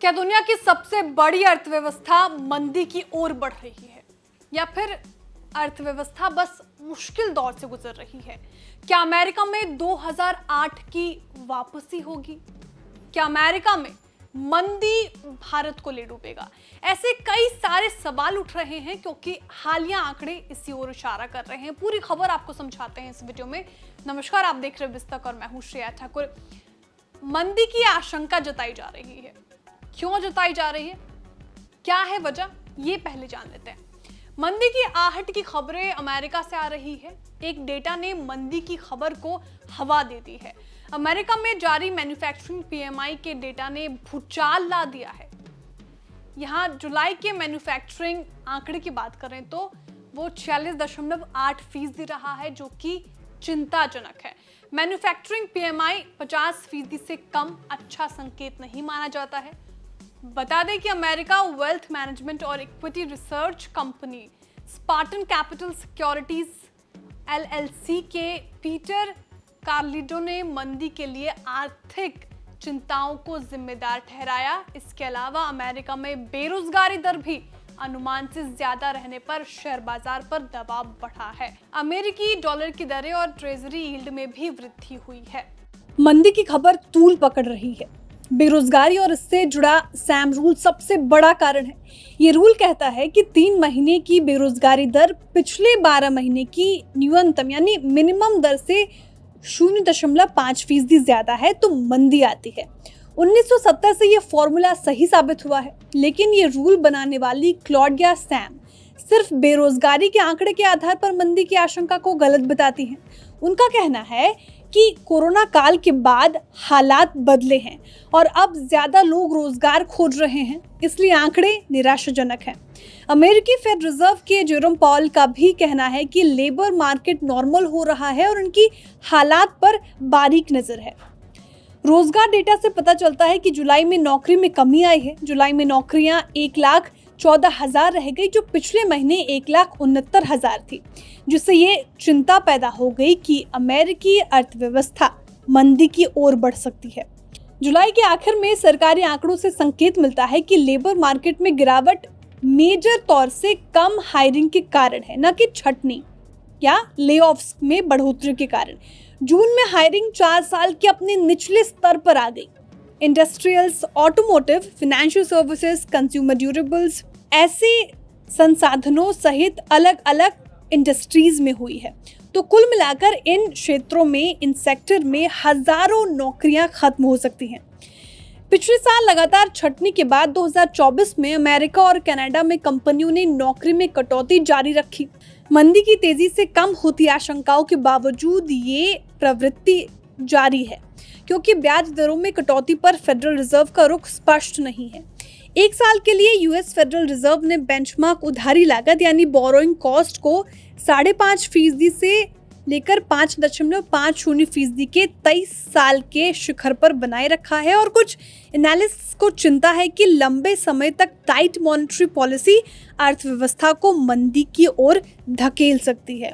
क्या दुनिया की सबसे बड़ी अर्थव्यवस्था मंदी की ओर बढ़ रही है या फिर अर्थव्यवस्था बस मुश्किल दौर से गुजर रही है? क्या अमेरिका में 2008 की वापसी होगी? क्या अमेरिका में मंदी भारत को ले डूबेगा? ऐसे कई सारे सवाल उठ रहे हैं क्योंकि हालिया आंकड़े इसी ओर इशारा कर रहे हैं। पूरी खबर आपको समझाते हैं इस वीडियो में। नमस्कार, आप देख रहे हैं बिस्तक और मैं हूं श्रेया ठाकुर। मंदी की आशंका जताई जा रही है। क्यों जताई जा रही है, क्या है वजह, ये पहले जान लेते हैं। मंदी की आहट की खबरें अमेरिका से आ रही है। एक डेटा ने मंदी की खबर को हवा दे दी है। अमेरिका में जारी मैन्युफैक्चरिंग पीएमआई के डेटा ने भूचाल ला दिया है। यहाँ जुलाई के मैन्युफैक्चरिंग आंकड़े की बात करें तो वो 46.8% रहा है, जो कि चिंताजनक है। मैन्युफैक्चरिंग पीएमआई 50% से कम अच्छा संकेत नहीं माना जाता है। बता दें कि अमेरिका वेल्थ मैनेजमेंट और equity research company Spartan capital securities LLC के पीटर कार्लिडो ने मंदी के लिए आर्थिक चिंताओं को जिम्मेदार ठहराया। इसके अलावा अमेरिका में बेरोजगारी दर भी अनुमान से ज्यादा रहने पर शेयर बाजार पर दबाव बढ़ा है। अमेरिकी डॉलर की दरें और ट्रेजरी यील्ड में भी वृद्धि हुई है। मंदी की खबर तूल पकड़ रही है। बेरोजगारी और इससे जुड़ा सैम रूल सबसे बड़ा कारण है। ये रूल कहता है कि 3 महीने की बेरोजगारी दर पिछले 12 महीने की न्यूनतम यानी मिनिमम दर से 0.5% ज्यादा है तो मंदी आती है। 1970 से ये फॉर्मूला सही साबित हुआ है, लेकिन ये रूल बनाने वाली क्लॉडिया सैम सिर्फ बेरोजगारी के आंकड़े के आधार पर मंदी की आशंका को गलत बताती हैं। उनका कहना है कि कोरोना काल के बाद हालात बदले हैं और अब ज्यादा लोग रोजगार खोज रहे हैं, इसलिए आंकड़े निराशाजनक हैं। अमेरिकी फेड रिजर्व के जेरोम पॉल का भी कहना है कि लेबर मार्केट नॉर्मल हो रहा है और उनकी हालात पर बारीक नजर है। रोजगार डेटा से पता चलता है कि जुलाई में नौकरी में कमी आई है। जुलाई में नौकरियां 1,14,000 रह गई, जो पिछले महीने 1,69,000 थी, जिससे ये चिंता पैदा हो गई कि अमेरिकी अर्थव्यवस्था मंदी की ओर बढ़ सकती है। जुलाई के आखिर में सरकारी आंकड़ों से संकेत मिलता है कि लेबर मार्केट में गिरावट मेजर तौर से कम हायरिंग के कारण है, न कि छटनी या लेऑफ्स में बढ़ोतरी के कारण। जून में हायरिंग 4 साल के अपने निचले स्तर पर आ गई। Industrials, automotive, financial services, consumer durables ऐसे संसाधनों सहित अलग अलग इंडस्ट्रीज में हुई है। तो कुल मिलाकर इन क्षेत्रों में, इन सेक्टर में हजारों नौकरियां खत्म हो सकती हैं। पिछले साल लगातार छटनी के बाद 2024 में अमेरिका और कनाडा में कंपनियों ने नौकरी में कटौती जारी रखी। मंदी की तेजी से कम होती आशंकाओं के बावजूद ये प्रवृत्ति जारी है, क्योंकि ब्याज दरों में कटौती पर फेडरल रिजर्व का रुख स्पष्ट नहीं है। 1 साल के लिए यूएस फेडरल रिजर्व ने बेंचमार्क उधारी लागत यानी बोरोइंग कॉस्ट को 5.5% से लेकर 5.50% के 23 साल के शिखर पर बनाए रखा है और कुछ एनालिस्ट्स को चिंता है कि लंबे समय तक टाइट मॉनेटरी पॉलिसी अर्थव्यवस्था को मंदी की ओर धकेल सकती है।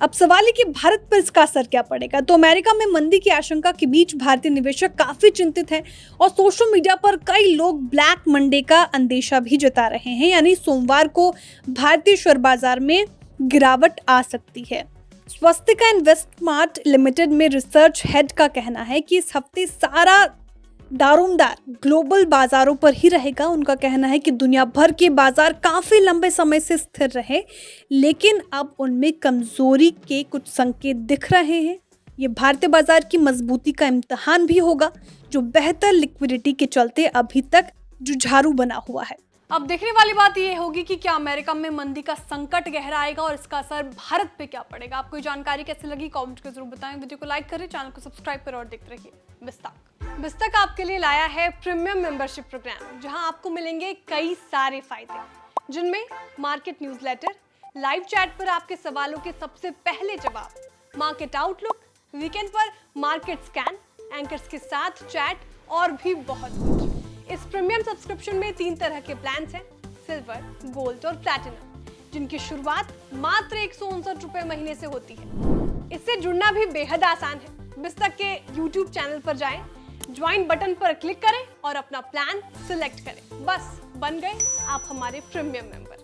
अब सवाल है कि भारत पर इसका असर क्या पड़ेगा। तो अमेरिका में मंदी की आशंका के बीच भारतीय निवेशक काफी चिंतित हैं और सोशल मीडिया पर कई लोग ब्लैक मंडे का अंदेशा भी जता रहे हैं, यानी सोमवार को भारतीय शेयर बाजार में गिरावट आ सकती है। स्वस्तिका इन्वेस्टमार्ट लिमिटेड में रिसर्च हेड का कहना है कि इस हफ्ते सारा दारोमदार ग्लोबल बाजारों पर ही रहेगा। उनका कहना है कि दुनिया भर के बाजार काफी लंबे समय से स्थिर रहे, लेकिन अब उनमें कमजोरी के कुछ संकेत दिख रहे हैं। ये भारतीय बाजार की मजबूती का इम्तिहान भी होगा, जो बेहतर लिक्विडिटी के चलते अभी तक जुझारू बना हुआ है। अब देखने वाली बात यह होगी कि क्या अमेरिका में मंदी का संकट गहराएगा और इसका असर भारत पे क्या पड़ेगा। आपको ये जानकारी कैसी लगी कमेंट करके जरूर बताएं। वीडियो को लाइक करें, चैनल को सब्सक्राइब करें और देखते रहिए बिस्तक आपके लिए लाया है प्रीमियम मेंबरशिप प्रोग्राम, जहां आपको मिलेंगे कई सारे फायदे, जिनमें मार्केट न्यूज़लेटर, लाइव चैट पर आपके सवालों के सबसे पहले जवाब, मार्केट आउटलुक, वीकेंड पर मार्केट स्कैन, एंकर्स के साथ चैट और भी बहुत कुछ। इस प्रीमियम सब्सक्रिप्शन में 3 तरह के प्लान हैं, सिल्वर, गोल्ड और प्लैटिनम, जिनकी शुरुआत मात्र 159 रुपए महीने से होती है। इससे जुड़ना भी बेहद आसान है। बिस्तक के YouTube चैनल पर जाएं, ज्वाइन बटन पर क्लिक करें और अपना प्लान सिलेक्ट करें। बस बन गए आप हमारे प्रीमियम मेंबर।